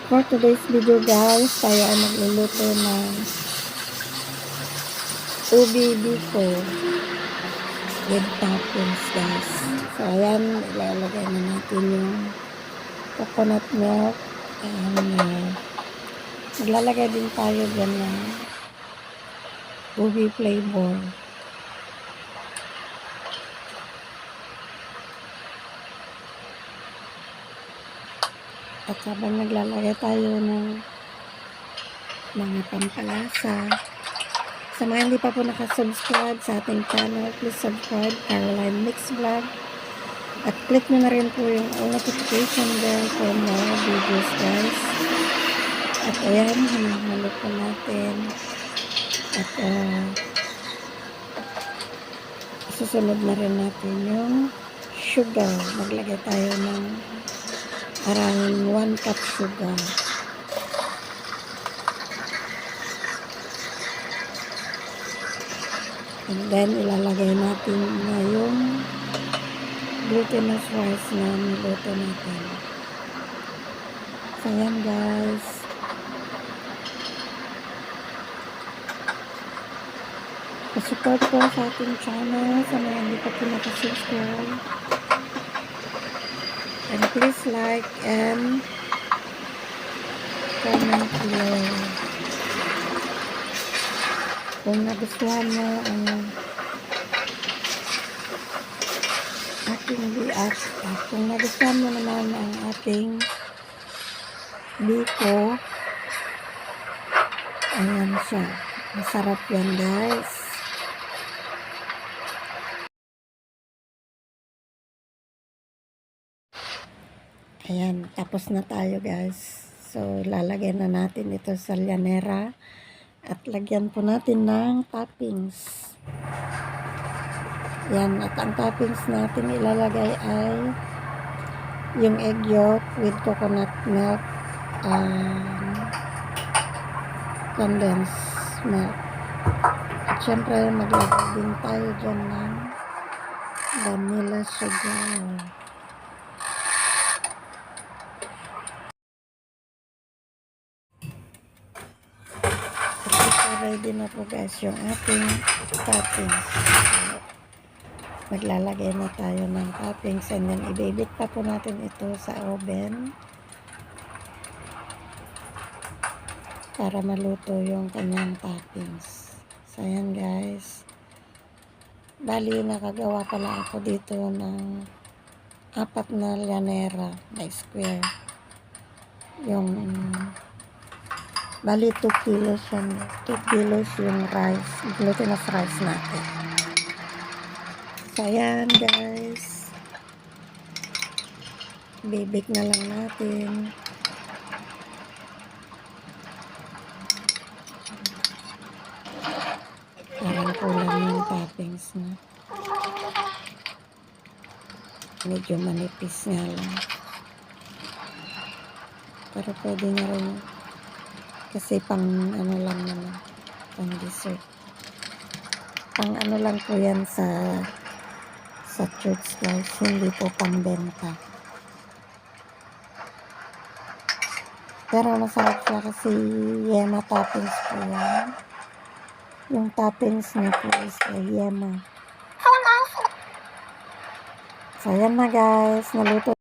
For today's video guys, tayo ay magluluto ng ubi biko with toppings guys. So ayan, ilalagay na natin yung coconut milk and maglalagay din tayo dyan ng ubi flavor. At habang naglalagay tayo ng mga pampalasa, sa mga hindi pa po nakasubscribe sa ating channel, please subscribe, Caroline Mix Vlog. At click nyo na rin po yung notification bell for more videos guys. At ayan, hinahalo po natin. At susunod na rin natin yung sugar. Maglagay tayo ng around 1 cup sugar. And then, ilalagay natin na yung glutinous rice na niluto natin. So, yan guys. Support po sa ating channel sa mga hindi pa po nakasubscribe. And please like and comment below. Kung nagustuhan mo ang ating react, kung nagustuhan mo naman ang ating biko, ayan siya. Masarap yan guys. Ayan, tapos na tayo guys. So, lalagay na natin ito sa llanera at lagyan po natin ng toppings. Yan, at ang toppings natin ilalagay ay yung egg yolk with coconut milk and condensed milk. At syempre, maglagay din tayo dyan ng vanilla sugar. Ready na po guys yung ating toppings. Maglalagay na tayo ng toppings and then ibibit pa po natin ito sa oven para maluto yung kanyang toppings. So ayan guys. Bali nakagawa pala ako dito ng 4 na llanera na square. Yung bali 2 kilos yung rice, glutinous rice natin. So ayan guys, bibig na lang natin. Parang kulang yung toppings na, medyo manipis nga lang, pero pwede na rin kasi pang ano lang naman, pang dessert, pang ano lang po yan sa church guys, hindi po pang benta. Pero masarap siya kasi yema toppings po yan. Yung toppings niya po is yema. So yan na guys, naluto